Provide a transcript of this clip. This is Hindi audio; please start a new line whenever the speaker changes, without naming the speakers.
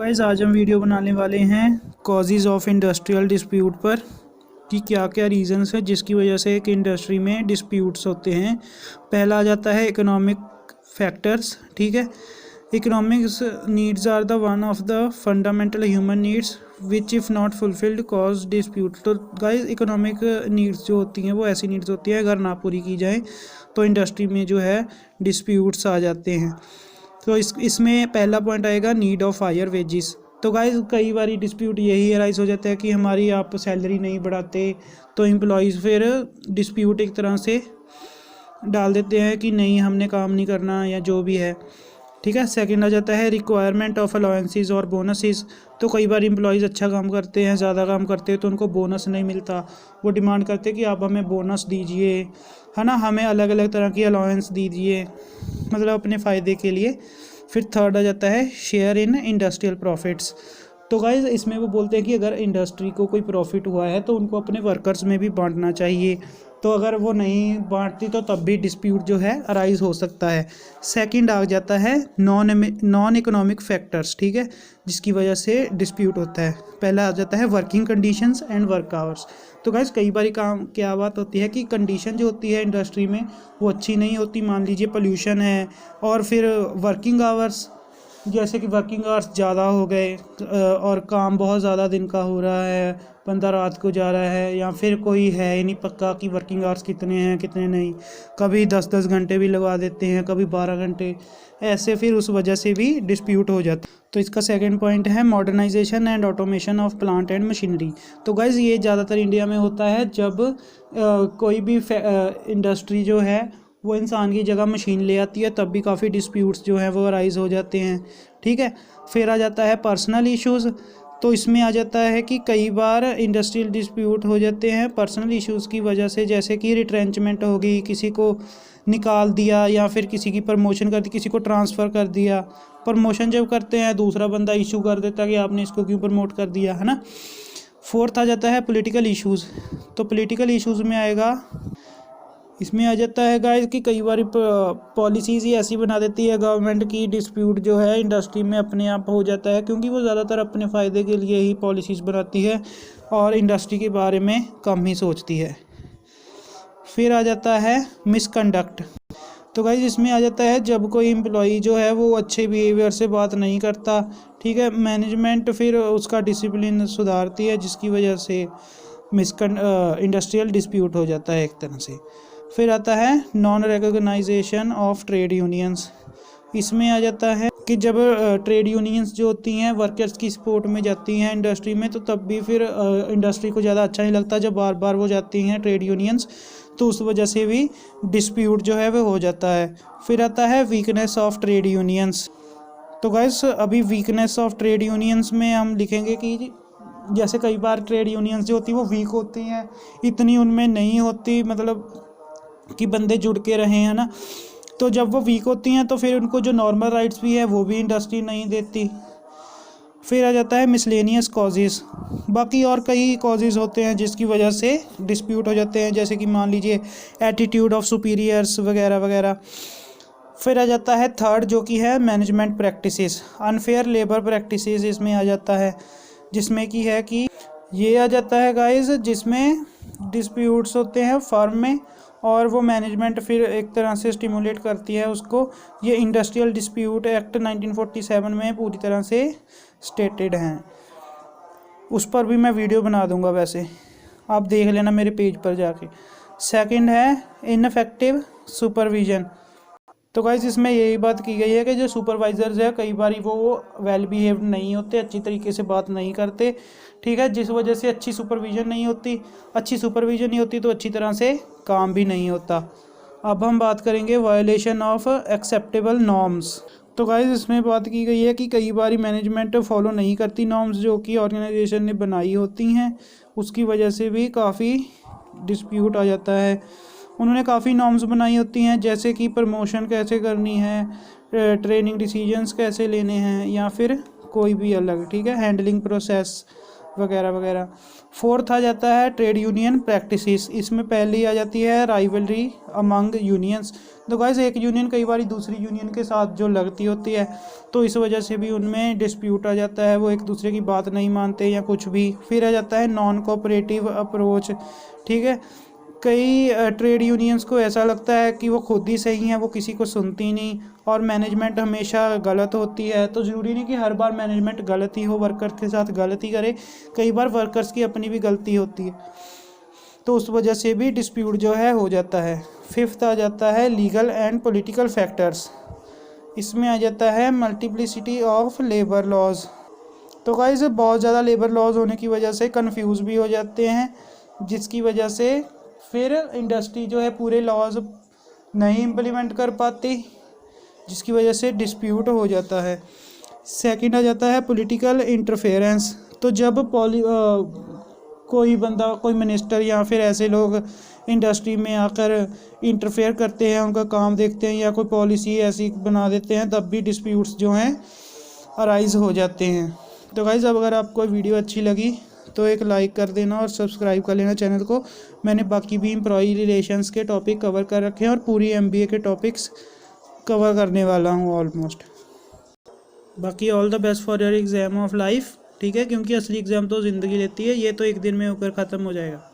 गाइस आज हम वीडियो बनाने वाले हैं कॉजेज़ ऑफ इंडस्ट्रियल डिस्प्यूट पर कि क्या क्या रीजंस है जिसकी वजह से एक इंडस्ट्री में डिस्प्यूट्स होते हैं। पहला आ जाता है इकोनॉमिक फैक्टर्स। ठीक है, economics needs are the one of the fundamental human needs which if not fulfilled cause dispute. तो गाइस इकोनॉमिक नीड्स जो होती हैं वो ऐसी नीड्स होती है, अगर ना पूरी की जाए तो इंडस्ट्री में जो है डिस्प्यूट्स आ जाते हैं। तो इसमें पहला पॉइंट आएगा नीड ऑफ हायर वेजेस। तो गाइस कई बार डिस्प्यूट यही अराइज हो जाता है कि हमारी आप सैलरी नहीं बढ़ाते, तो एम्प्लॉयज़ फिर डिस्प्यूट एक तरह से डाल देते हैं कि नहीं हमने काम नहीं करना या जो भी है। ठीक है, सेकंड आ जाता है रिक्वायरमेंट ऑफ अलाउंसेस और बोनसेस। तो कई बार एम्प्लॉयज़ अच्छा काम करते हैं, ज़्यादा काम करते हैं तो उनको बोनस नहीं मिलता, वो डिमांड करते हैं कि आप हमें बोनस दीजिए, है ना, हमें अलग अलग तरह की अलाउंस दीजिए, मतलब अपने फ़ायदे के लिए। फिर थर्ड आ जाता है शेयर इन इंडस्ट्रियल प्रॉफिट्स। तो गाइज इसमें वो बोलते हैं कि अगर इंडस्ट्री को कोई प्रॉफिट हुआ है तो उनको अपने वर्कर्स में भी बांटना चाहिए। तो अगर वो नहीं बांटती तो तब भी डिस्प्यूट जो है अराइज हो सकता है। सेकंड आ जाता है नॉन इकोनॉमिक फैक्टर्स। ठीक है, जिसकी वजह से डिस्प्यूट होता है। पहला आ जाता है working conditions and work hours. तो गाइज कई बार काम क्या बात होती है कि कंडीशन जो होती है इंडस्ट्री में वो अच्छी नहीं होती। मान लीजिए पोल्यूशन है, और फिर वर्किंग आवर्स, जैसे कि वर्किंग आवर्स ज़्यादा हो गए और काम बहुत ज़्यादा दिन का हो रहा है, बंदा रात को जा रहा है, या फिर कोई है ही नहीं पक्का कि वर्किंग आवर्स कितने हैं कितने नहीं, कभी 10-10 घंटे भी लगा देते हैं, कभी 12 घंटे, ऐसे फिर उस वजह से भी डिस्प्यूट हो जाता है। तो इसका सेकंड पॉइंट है modernisation and automation of plant and machinery. तो गाइज ये ज़्यादातर इंडिया में होता है जब कोई भी इंडस्ट्री जो है वो इंसान की जगह मशीन ले आती है, तब भी काफ़ी डिस्प्यूट्स जो हैं वो अराइज हो जाते हैं। ठीक है, फिर आ जाता है पर्सनल इश्यूज़। तो इसमें आ जाता है कि कई बार इंडस्ट्रियल डिस्प्यूट हो जाते हैं पर्सनल इश्यूज़ की वजह से, जैसे कि रिट्रेंचमेंट हो गई, किसी को निकाल दिया, या फिर किसी की प्रमोशन कर दी, किसी को ट्रांसफ़र कर दिया। प्रमोशन जब करते हैं दूसरा बंदा इशू कर देता है कि आपने इसको क्यों प्रमोट कर दिया, है ना। फोर्थ आ जाता है पॉलिटिकल इश्यूज़। तो पॉलिटिकल इश्यूज़ में आएगा, इसमें आ जाता है गाइस कि कई बार पॉलिसीज़ ही ऐसी बना देती है गवर्नमेंट की डिस्प्यूट जो है इंडस्ट्री में अपने आप हो जाता है, क्योंकि वो ज़्यादातर अपने फ़ायदे के लिए ही पॉलिसीज़ बनाती है और इंडस्ट्री के बारे में कम ही सोचती है। फिर आ जाता है मिसकंडक्ट। तो गाइस इसमें आ जाता है जब कोई एम्प्लॉई जो है वो अच्छे बिहेवियर से बात नहीं करता। ठीक है, मैनेजमेंट फिर उसका डिसिप्लिन सुधारती है, जिसकी वजह से इंडस्ट्रियल डिस्प्यूट हो जाता है एक तरह से। फिर आता है non recognition of trade unions. इसमें आ जाता है कि जब ट्रेड यूनियंस जो होती हैं वर्कर्स की सपोर्ट में जाती हैं इंडस्ट्री में, तो तब भी फिर इंडस्ट्री को ज़्यादा अच्छा नहीं लगता जब बार बार वो जाती हैं ट्रेड यूनियंस, तो उस वजह से भी डिस्प्यूट जो है वो हो जाता है। फिर आता है वीकनेस ऑफ ट्रेड यूनियंस। तो गाइस अभी वीकनेस ऑफ ट्रेड यूनियंस में हम लिखेंगे कि जैसे कई बार ट्रेड यूनियंस जो होती है वो वीक होती हैं, इतनी उनमें नहीं होती मतलब कि बंदे जुड़ के रहें, है ना। तो जब वो वीक होती हैं तो फिर उनको जो नॉर्मल राइट्स भी है वो भी इंडस्ट्री नहीं देती। फिर आ जाता है मिसलेनियस कॉजेज़। बाकी और कई कॉजेज़ होते हैं जिसकी वजह से डिस्प्यूट हो जाते हैं, जैसे कि मान लीजिए एटीट्यूड ऑफ सुपीरियर्स वगैरह वगैरह। फिर आ जाता है थर्ड जो कि है management practices, unfair labour practices इसमें आ जाता है, जिसमें कि है कि ये आ जाता है गाइस जिसमें डिस्प्यूट्स होते हैं फर्म में, और वो मैनेजमेंट फिर एक तरह से स्टिमुलेट करती है उसको। ये इंडस्ट्रियल डिस्प्यूट एक्ट 1947 में पूरी तरह से स्टेटेड हैं, उस पर भी मैं वीडियो बना दूंगा, वैसे आप देख लेना मेरे पेज पर जाके। सेकंड है इनफेक्टिव सुपरविजन। तो गाइस इसमें यही बात की गई है कि जो सुपरवाइजर्स है कई बार वो वेल बिहेव्ड नहीं होते, अच्छी तरीके से बात नहीं करते। ठीक है, जिस वजह से अच्छी सुपरविजन नहीं होती, अच्छी सुपरविजन नहीं होती तो अच्छी तरह से काम भी नहीं होता। अब हम बात करेंगे वायलेशन ऑफ एक्सेप्टेबल नॉर्म्स। तो गाइस इसमें बात की गई है कि कई बार मैनेजमेंट फॉलो नहीं करती नॉर्म्स जो कि ऑर्गेनाइजेशन ने बनाई होती हैं, उसकी वजह से भी काफ़ी डिस्प्यूट आ जाता है। उन्होंने काफ़ी नॉर्म्स बनाई होती हैं, जैसे कि प्रमोशन कैसे करनी है, ट्रेनिंग डिसीजंस कैसे लेने हैं, या फिर कोई भी अलग। ठीक है, हैंडलिंग प्रोसेस, वगैरह वगैरह। फोर्थ आ जाता है ट्रेड यूनियन प्रैक्टिसेस। इसमें पहली आ जाती है राइवलरी अमंग यूनियंस। तो गाइस एक यूनियन कई बार दूसरी यूनियन के साथ जो लगती होती है, तो इस वजह से भी उनमें डिस्प्यूट आ जाता है, वो एक दूसरे की बात नहीं मानते या कुछ भी। फिर आ जाता है नॉन कोऑपरेटिव अप्रोच। ठीक है, कई ट्रेड यूनियंस को ऐसा लगता है कि वो खुद ही सही हैं, वो किसी को सुनती नहीं, और मैनेजमेंट हमेशा गलत होती है। तो ज़रूरी नहीं कि हर बार मैनेजमेंट गलत ही हो, वर्कर्स के साथ गलत ही करे, कई बार वर्कर्स की अपनी भी गलती होती है, तो उस वजह से भी डिस्प्यूट जो है हो जाता है। फिफ्थ आ जाता है लीगल एंड पॉलिटिकल फैक्टर्स। इसमें आ जाता है मल्टीप्लिसिटी ऑफ लेबर लॉज। तो गाइस बहुत ज़्यादा लेबर लॉज होने की वजह से कंफ्यूज भी हो जाते हैं, जिसकी वजह से फिर इंडस्ट्री जो है पूरे लॉज नहीं इम्प्लीमेंट कर पाती, जिसकी वजह से डिस्प्यूट हो जाता है। सेकंड आ जाता है पॉलिटिकल इंटरफेरेंस। तो जब कोई बंदा, कोई मिनिस्टर या फिर ऐसे लोग इंडस्ट्री में आकर इंटरफेयर करते हैं, उनका काम देखते हैं या कोई पॉलिसी ऐसी बना देते हैं, तब भी डिस्प्यूट्स जो हैं अराइज हो जाते हैं। तो गाइस अब अगर आपको वीडियो अच्छी लगी तो एक लाइक कर देना और सब्सक्राइब कर लेना चैनल को। मैंने बाकी भी एम्प्लॉय रिलेशंस के टॉपिक कवर कर रखे हैं और पूरी MBA के टॉपिक्स कवर करने वाला हूँ ऑलमोस्ट। बाकी all the best for your exam of life. ठीक है, क्योंकि असली एग्ज़ाम तो ज़िंदगी लेती है, ये तो एक दिन में होकर ख़त्म हो जाएगा।